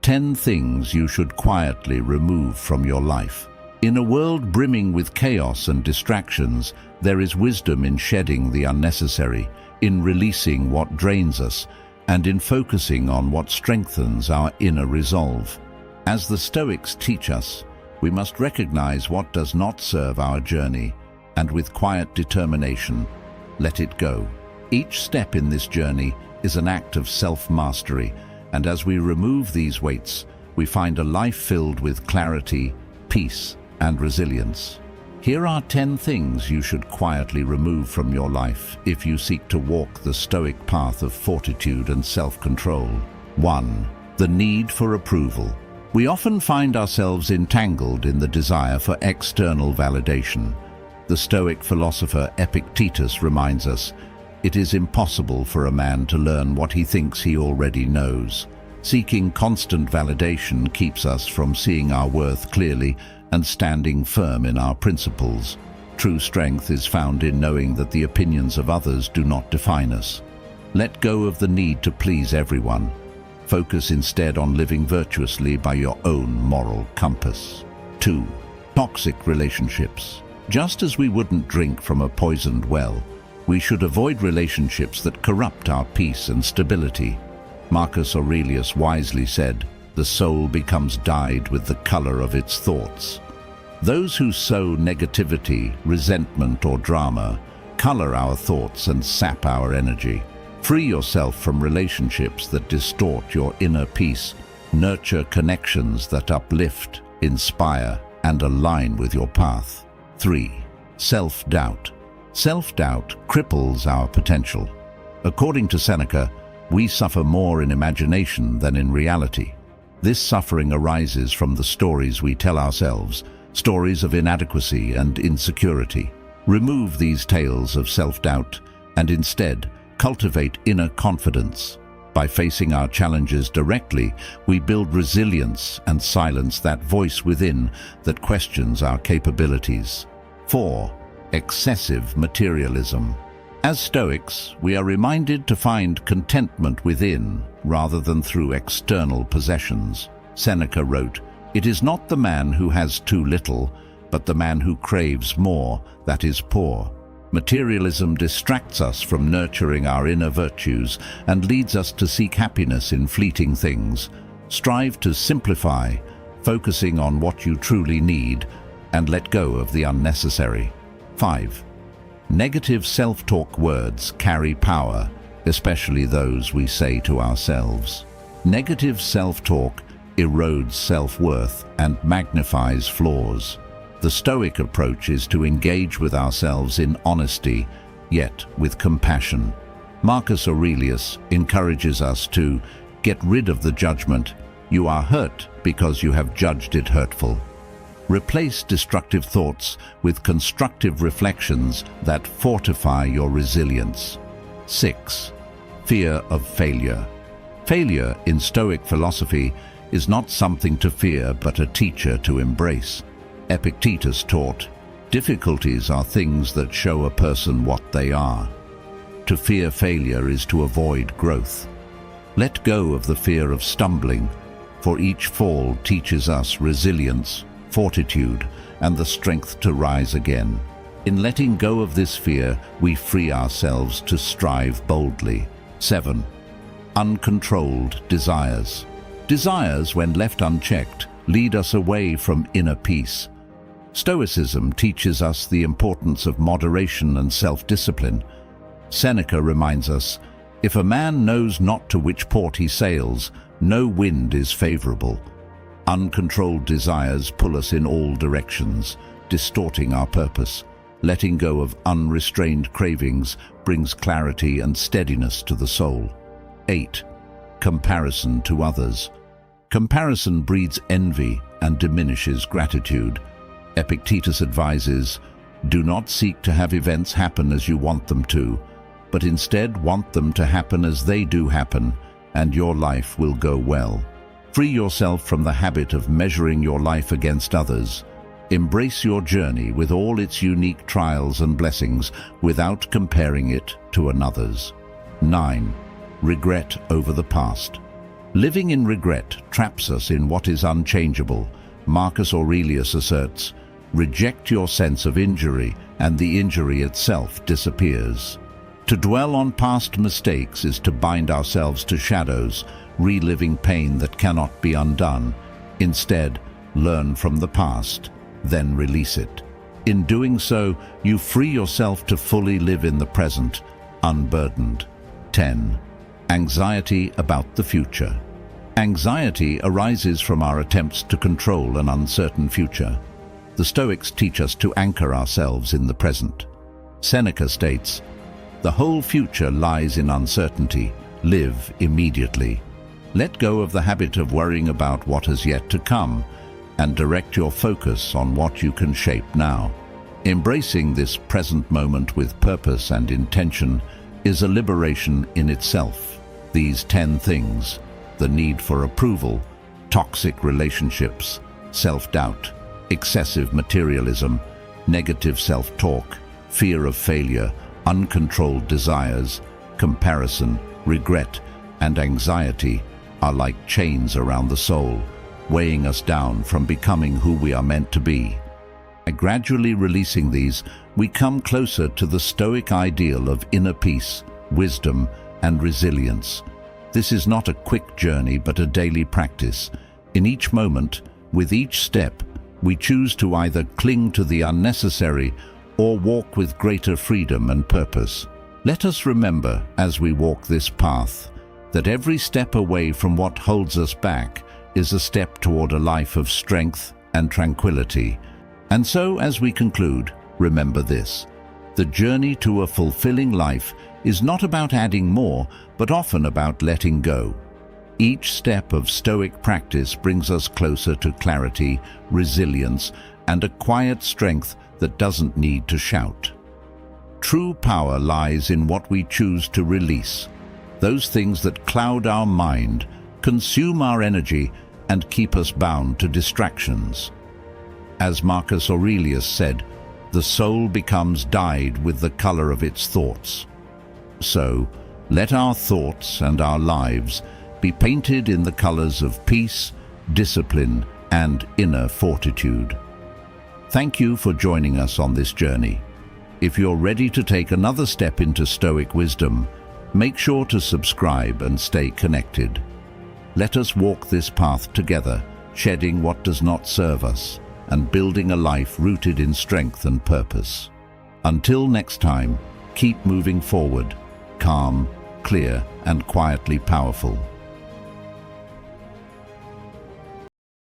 10 things you should quietly remove from your life. In a world brimming with chaos and distractions, there is wisdom in shedding the unnecessary, in releasing what drains us, and in focusing on what strengthens our inner resolve. As the Stoics teach us, we must recognize what does not serve our journey, and with quiet determination, let it go. Each step in this journey is an act of self-mastery, and as we remove these weights, we find a life filled with clarity, peace, and resilience. Here are 10 things you should quietly remove from your life if you seek to walk the Stoic path of fortitude and self-control. 1. The need for approval. We often find ourselves entangled in the desire for external validation. The Stoic philosopher Epictetus reminds us, it is impossible for a man to learn what he thinks he already knows. Seeking constant validation keeps us from seeing our worth clearly and standing firm in our principles. True strength is found in knowing that the opinions of others do not define us. Let go of the need to please everyone. Focus instead on living virtuously by your own moral compass. 2. Toxic relationships. Just as we wouldn't drink from a poisoned well, we should avoid relationships that corrupt our peace and stability. Marcus Aurelius wisely said, "The soul becomes dyed with the color of its thoughts." Those who sow negativity, resentment, or drama color our thoughts and sap our energy. Free yourself from relationships that distort your inner peace. Nurture connections that uplift, inspire, and align with your path. 3. Self-doubt. Self-doubt cripples our potential. According to Seneca, we suffer more in imagination than in reality. This suffering arises from the stories we tell ourselves, stories of inadequacy and insecurity. Remove these tales of self-doubt and instead cultivate inner confidence. By facing our challenges directly, we build resilience and silence that voice within that questions our capabilities. 4. Excessive materialism. As Stoics, we are reminded to find contentment within rather than through external possessions. Seneca wrote, "It is not the man who has too little, but the man who craves more that is poor." Materialism distracts us from nurturing our inner virtues and leads us to seek happiness in fleeting things. Strive to simplify, focusing on what you truly need, and let go of the unnecessary. 5. Negative self-talk words carry power, especially those we say to ourselves. Negative self-talk erodes self-worth and magnifies flaws. The Stoic approach is to engage with ourselves in honesty, yet with compassion. Marcus Aurelius encourages us to get rid of the judgment. You are hurt because you have judged it hurtful. Replace destructive thoughts with constructive reflections that fortify your resilience. 6. Fear of failure. Failure in Stoic philosophy is not something to fear but a teacher to embrace. Epictetus taught, difficulties are things that show a person what they are. To fear failure is to avoid growth. Let go of the fear of stumbling, for each fall teaches us resilience, fortitude, and the strength to rise again. In letting go of this fear, we free ourselves to strive boldly. 7. Uncontrolled desires. Desires, when left unchecked, lead us away from inner peace. Stoicism teaches us the importance of moderation and self-discipline. Seneca reminds us, if a man knows not to which port he sails, no wind is favorable. Uncontrolled desires pull us in all directions, distorting our purpose. Letting go of unrestrained cravings brings clarity and steadiness to the soul. 8. Comparison to others. Comparison breeds envy and diminishes gratitude. Epictetus advises, do not seek to have events happen as you want them to, but instead want them to happen as they do happen, and your life will go well. Free yourself from the habit of measuring your life against others. Embrace your journey with all its unique trials and blessings without comparing it to another's. 9. Regret over the past. Living in regret traps us in what is unchangeable. Marcus Aurelius asserts, "Reject your sense of injury, and the injury itself disappears." To dwell on past mistakes is to bind ourselves to shadows, reliving pain that cannot be undone. Instead, learn from the past, then release it. In doing so, you free yourself to fully live in the present, unburdened. 10. Anxiety about the future. Anxiety arises from our attempts to control an uncertain future. The Stoics teach us to anchor ourselves in the present. Seneca states, "The whole future lies in uncertainty. Live immediately." Let go of the habit of worrying about what has yet to come and direct your focus on what you can shape now. Embracing this present moment with purpose and intention is a liberation in itself. These 10 things, the need for approval, toxic relationships, self-doubt, excessive materialism, negative self-talk, fear of failure, uncontrolled desires, comparison, regret, and anxiety are like chains around the soul, weighing us down from becoming who we are meant to be. By gradually releasing these, we come closer to the Stoic ideal of inner peace, wisdom, and resilience. This is not a quick journey, but a daily practice. In each moment, with each step, we choose to either cling to the unnecessary or walk with greater freedom and purpose. Let us remember, as we walk this path, that every step away from what holds us back is a step toward a life of strength and tranquility. And so, as we conclude, remember this: the journey to a fulfilling life is not about adding more, but often about letting go. Each step of Stoic practice brings us closer to clarity, resilience, and a quiet strength that doesn't need to shout. True power lies in what we choose to release, those things that cloud our mind, consume our energy, and keep us bound to distractions. As Marcus Aurelius said, the soul becomes dyed with the color of its thoughts. So, let our thoughts and our lives be painted in the colors of peace, discipline, and inner fortitude. Thank you for joining us on this journey. If you're ready to take another step into Stoic wisdom, make sure to subscribe and stay connected. Let us walk this path together, shedding what does not serve us and building a life rooted in strength and purpose. Until next time, keep moving forward, calm, clear, and quietly powerful.